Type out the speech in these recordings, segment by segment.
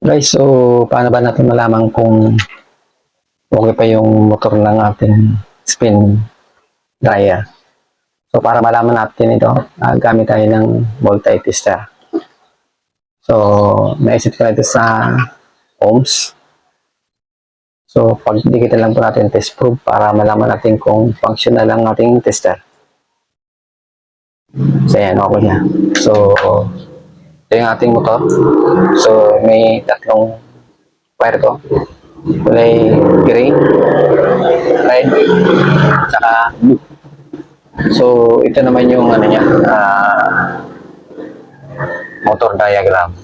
Guys, so paano ba natin malaman kung okay pa yung motor ng ating spin dryer? So para malaman natin ito, gamit tayo ng multi-tester. So naisip ko na ito sa ohms. So pag dikitan lang po natin test probe para malaman natin kung functional ang ating tester. So yan, okay na. So ito yung ating motor. So may tatlong wire to. Kulay gray, red, tsaka blue. So ito naman yung ano niya, motor diagram.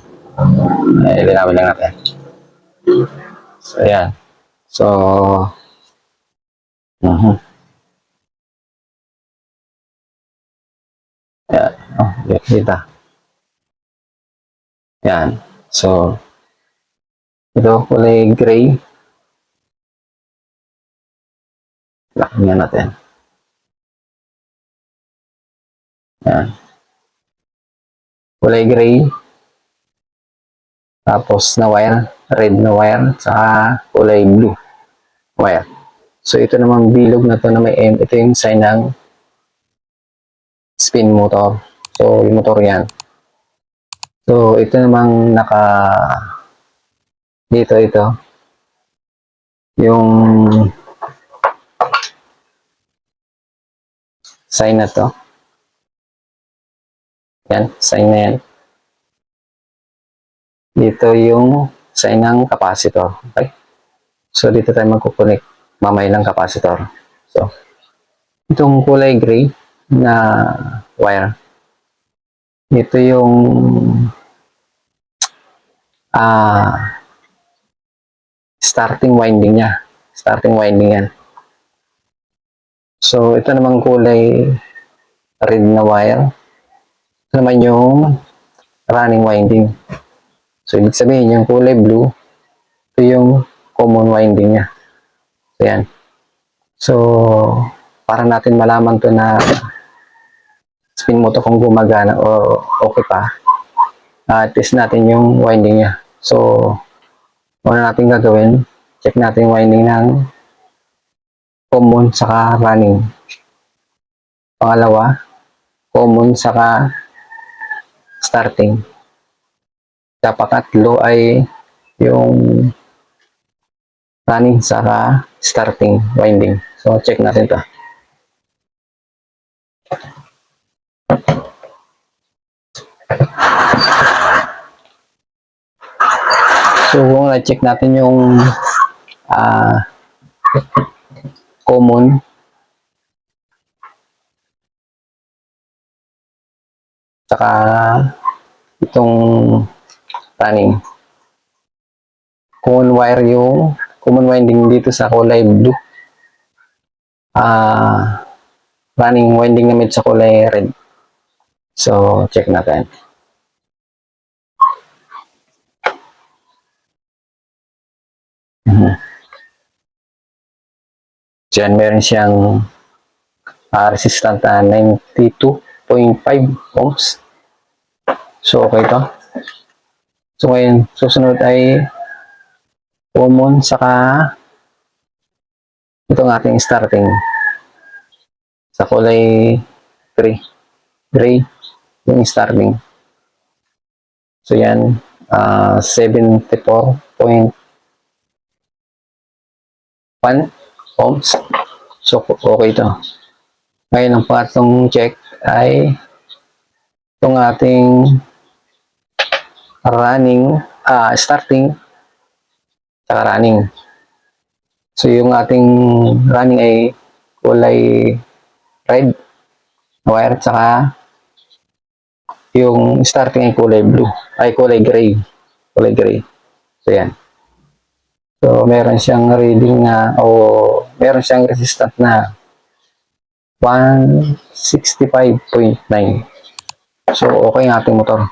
Ilinawin lang natin. So ayan. So ayan. Oh, kita. Ayan. So ito kulay gray. Lakyan natin. Ayan. Kulay gray. Tapos na wire, red na wire, saka kulay blue wire. So ito namang bilog na to na may M, ito yung sign ng spin motor. So yung motor yan. So ito namang dito ito. Yung sign na to. Yan, sign na yan. Dito yung sign ng capacitor. Okay? So dito tayo magkukunik mamay ng capacitor. So itong kulay gray na wire, ito yung starting winding niya. Starting winding yan. So ito namang kulay red na wire, ito naman yung running winding. So ibig sabihin yung kulay blue, ito yung common winding niya. So yan. So para natin malaman to na spin motor kung gumagana o okay pa, test natin yung winding niya. So una natin gagawin, check natin yung winding ng common saka running. Pangalawa, common saka starting. Pangatlo ay yung running saka starting winding. So check natin to. So kung na-check natin yung common saka itong running, common wire yung common winding dito sa kulay blue, running winding naman sa kulay red. So check natin. Diyan meron siyang resistant na 92.5 ohms. So okay to. So ngayon, susunod ay common saka itong ating starting sa kulay gray yung starting. So yan, 74.1 ohms. So okay ito. Ngayon ang pangatlong check ay itong ating running, starting saka running. So yung ating running ay kulay red wire, saka yung starting ay kulay blue, ay kulay gray. So yan. So meron siyang reading na meron siyang resistant na 165.9. So okay ang ating motor.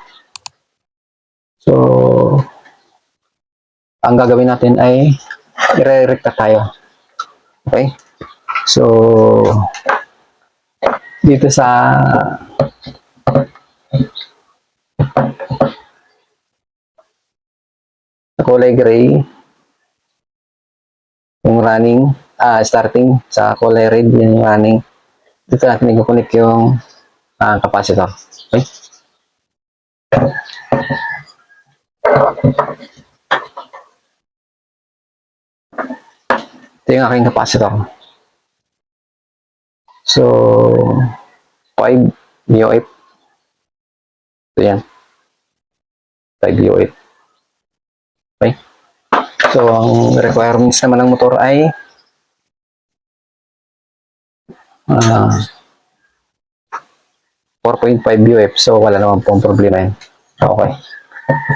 So ang gagawin natin ay i-re-recta tayo. Okay? So dito sa kulay gray, yung running, starting sa kulay red, yung running. Dito natin i-connect yung capacitor. Okay? Ito yung aking capacitor. So, 5 VOF. So, yan. 5 VOF. Okay? So, ang requirements naman ng motor ay 4.5 UF. So, wala naman pong problema yan. Okay.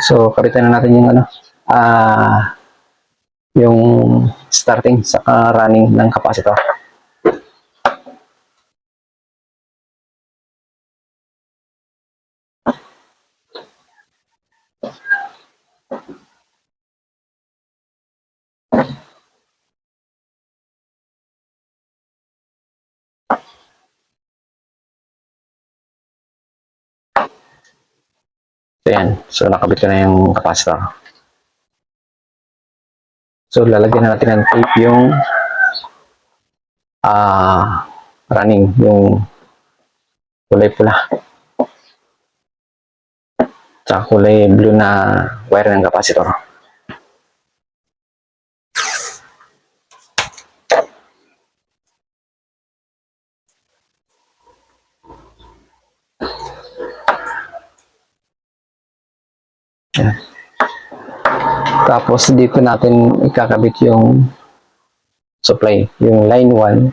So, kapitan na natin yung yung starting sa running ng capacitor. So, yan. So, nakabit ko na yung capacitor. So, lalagyan na natin ng tape yung running, yung kulay pula. Tsaka kulay blue na wire ng capacitor. Yan. Tapos dito natin ikakabit yung supply, yung line 1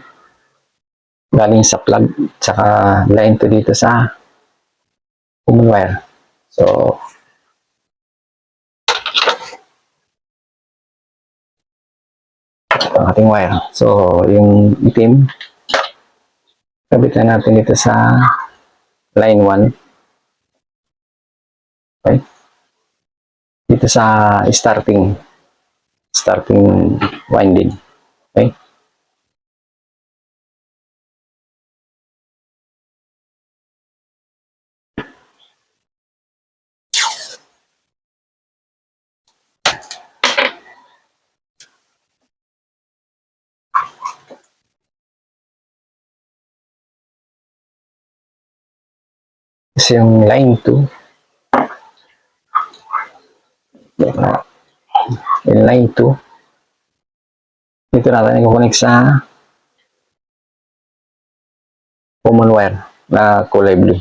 galing sa plug, tsaka line 2 dito sa common wire. So, ang ating wire. So, yung itim, kabit na natin dito sa line 1. Okay? Dito sa starting winding. Okay? Kasi yung line 2, yung line 2, dito natin i-connect sa common wire na kulay blue.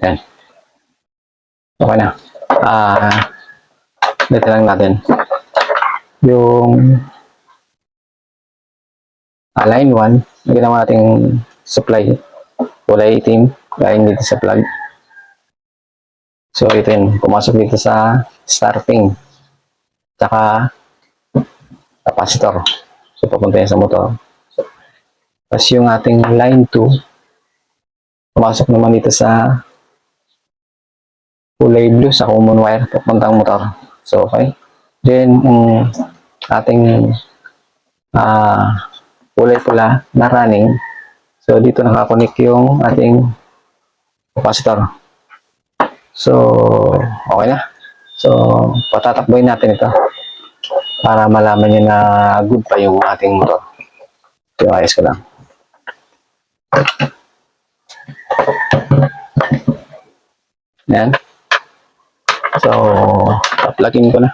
Yan. Okay na. Dito lang natin. Yung line 1, ginawa nating supply, kulay itim, galing dito sa plug. So, ito yun. Pumasok dito sa starting, tsaka capacitor. So, papunta yan sa motor. So, tapos yung ating line 2, pumasok naman dito sa kulay blue sa common wire papuntang motor. So, okay. Then, ang ating kulay pula na running. So, dito nakakonik yung ating capacitor. So, okay na. So, patatakboy natin ito para malaman nyo na good pa yung ating motor. So, ayos ko lang. Yan. So, plug-in ko na.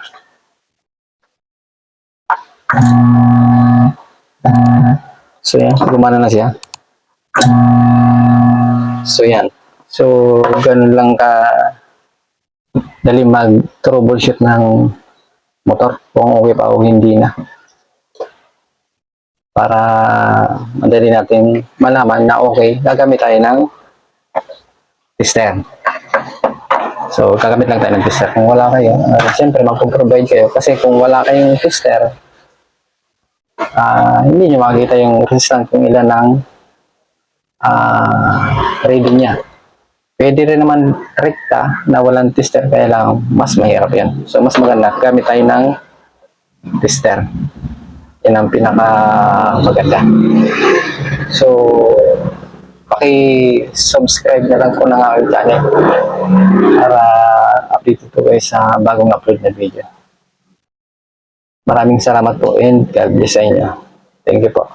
So, yan. Gumana na siya. So, yan. So, ganun lang ka dali mag-troubleshoot ng motor kung okay pa o hindi na. Para madali natin malaman na okay, gagamit tayo ng tester. So, gagamit lang tayo ng tester. Kung wala kayo, siyempre, mag-provide kayo. Kasi kung wala kayong tester, hindi nyo makikita yung resistance kung ilan ng reading niya. Pwede rin naman rekta na walang tester, kaya lang mas mahirap yan. So, mas maganda, gamit tayo ng tester. Yan ang pinaka maganda. So, paki-subscribe na lang po ng aking channel para update po kayo sa bagong upload na video. Maraming salamat po and God bless sa inyo. Thank you po.